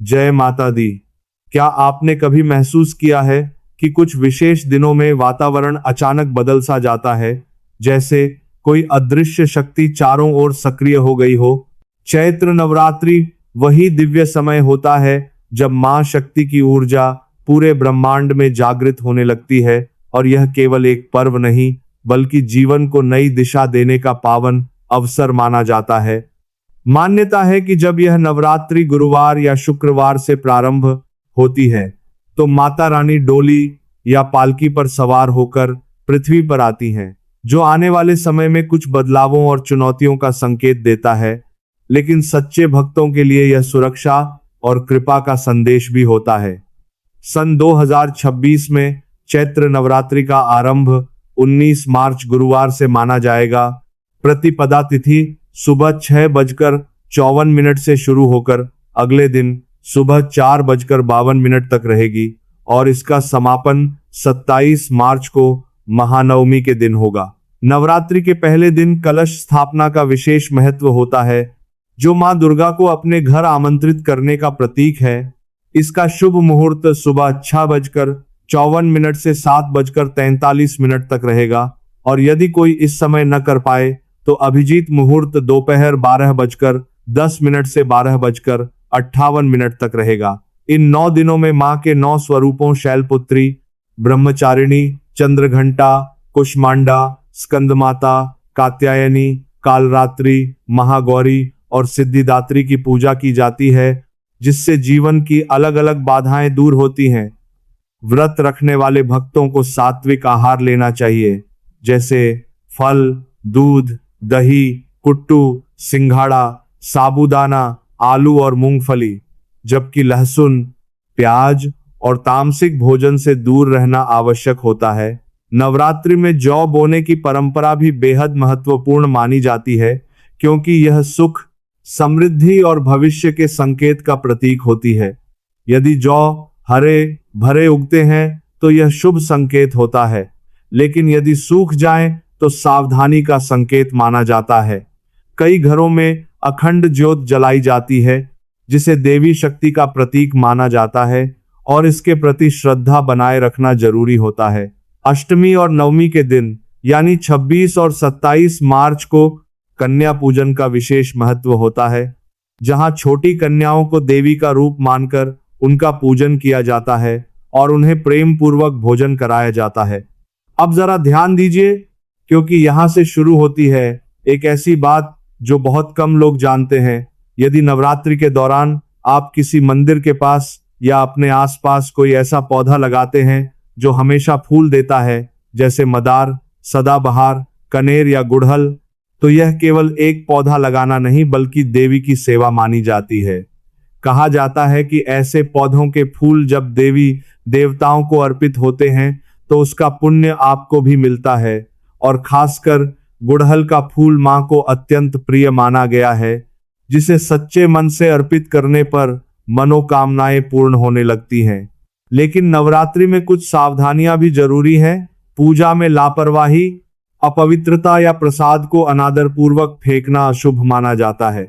जय माता दी। क्या आपने कभी महसूस किया है कि कुछ विशेष दिनों में वातावरण अचानक बदल सा जाता है, जैसे कोई अदृश्य शक्ति चारों ओर सक्रिय हो गई हो? चैत्र नवरात्रि वही दिव्य समय होता है जब मां शक्ति की ऊर्जा पूरे ब्रह्मांड में जागृत होने लगती है, और यह केवल एक पर्व नहीं बल्कि जीवन को नई दिशा देने का पावन अवसर माना जाता है। मान्यता है कि जब यह नवरात्रि गुरुवार या शुक्रवार से प्रारंभ होती है तो माता रानी डोली या पालकी पर सवार होकर पृथ्वी पर आती हैं, जो आने वाले समय में कुछ बदलावों और चुनौतियों का संकेत देता है, लेकिन सच्चे भक्तों के लिए यह सुरक्षा और कृपा का संदेश भी होता है। सन 2026 में चैत्र नवरात्रि का आरंभ 19 मार्च गुरुवार से माना जाएगा। प्रतिपदा तिथि सुबह 6:54 से शुरू होकर अगले दिन सुबह 4:52 तक रहेगी और इसका समापन 27 मार्च को महानवमी के दिन होगा। नवरात्रि के पहले दिन कलश स्थापना का विशेष महत्व होता है, जो मां दुर्गा को अपने घर आमंत्रित करने का प्रतीक है। इसका शुभ मुहूर्त सुबह 6:54 से 7:43 तक रहेगा, और यदि कोई इस समय न कर पाए तो अभिजीत मुहूर्त दोपहर 12:10 से 12:58 तक रहेगा। इन 9 दिनों में मां के 9 स्वरूपों शैलपुत्री, ब्रह्मचारिणी, चंद्रघंटा, कुष्मांडा, स्कंदमाता, कात्यायनी, कालरात्रि, महागौरी और सिद्धिदात्री की पूजा की जाती है, जिससे जीवन की अलग अलग बाधाएं दूर होती हैं। व्रत रखने वाले भक्तों को सात्विक आहार लेना चाहिए, जैसे फल, दूध, दही, कुट्टू, सिंघाड़ा, साबूदाना, आलू और मूंगफली, जबकि लहसुन, प्याज और तामसिक भोजन से दूर रहना आवश्यक होता है। नवरात्रि में जौ बोने की परंपरा भी बेहद महत्वपूर्ण मानी जाती है, क्योंकि यह सुख, समृद्धि और भविष्य के संकेत का प्रतीक होती है। यदि जौ हरे भरे उगते हैं तो यह शुभ संकेत होता है, लेकिन यदि सूख जाएं तो सावधानी का संकेत माना जाता है। कई घरों में अखंड ज्योत जलाई जाती है, जिसे देवी शक्ति का प्रतीक माना जाता है, और इसके प्रति श्रद्धा बनाए रखना जरूरी होता है। अष्टमी और नवमी के दिन यानी 26 और 27 मार्च को कन्या पूजन का विशेष महत्व होता है, जहां छोटी कन्याओं को देवी का रूप मानकर उनका पूजन किया जाता है और उन्हें प्रेम पूर्वक भोजन कराया जाता है। अब जरा ध्यान दीजिए, क्योंकि यहां से शुरू होती है एक ऐसी बात जो बहुत कम लोग जानते हैं। यदि नवरात्रि के दौरान आप किसी मंदिर के पास या अपने आसपास कोई ऐसा पौधा लगाते हैं जो हमेशा फूल देता है, जैसे मदार, सदाबहार, कनेर या गुड़हल, तो यह केवल एक पौधा लगाना नहीं बल्कि देवी की सेवा मानी जाती है। कहा जाता है कि ऐसे पौधों के फूल जब देवी देवताओं को अर्पित होते हैं तो उसका पुण्य आपको भी मिलता है, और खासकर गुड़हल का फूल मां को अत्यंत प्रिय माना गया है, जिसे सच्चे मन से अर्पित करने पर मनोकामनाएं पूर्ण होने लगती हैं। लेकिन नवरात्रि में कुछ सावधानियां भी जरूरी है। पूजा में लापरवाही, अपवित्रता या प्रसाद को अनादर पूर्वक फेंकना अशुभ माना जाता है।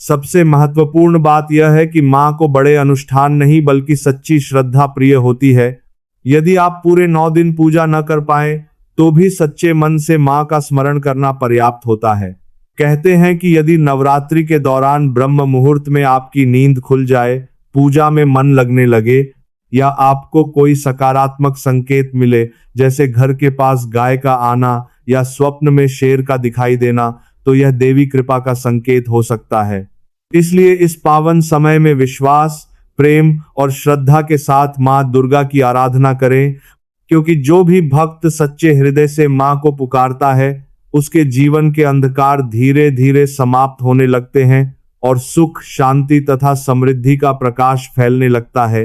सबसे महत्वपूर्ण बात यह है कि मां को बड़े अनुष्ठान नहीं बल्कि सच्ची श्रद्धा प्रिय होती है। यदि आप पूरे 9 दिन पूजा न कर पाए तो भी सच्चे मन से मां का स्मरण करना पर्याप्त होता है। कहते हैं कि यदि नवरात्रि के दौरान ब्रह्म मुहूर्त में आपकी नींद खुल जाए, पूजा में मन लगने लगे, या आपको कोई सकारात्मक संकेत मिले, जैसे घर के पास गाय का आना या स्वप्न में शेर का दिखाई देना, तो यह देवी कृपा का संकेत हो सकता है। इसलिए इस पावन समय में विश्वास, प्रेम और श्रद्धा के साथ मां दुर्गा की आराधना करें, क्योंकि जो भी भक्त सच्चे हृदय से मां को पुकारता है, उसके जीवन के अंधकार धीरे धीरे समाप्त होने लगते हैं और सुख, शांति तथा समृद्धि का प्रकाश फैलने लगता है।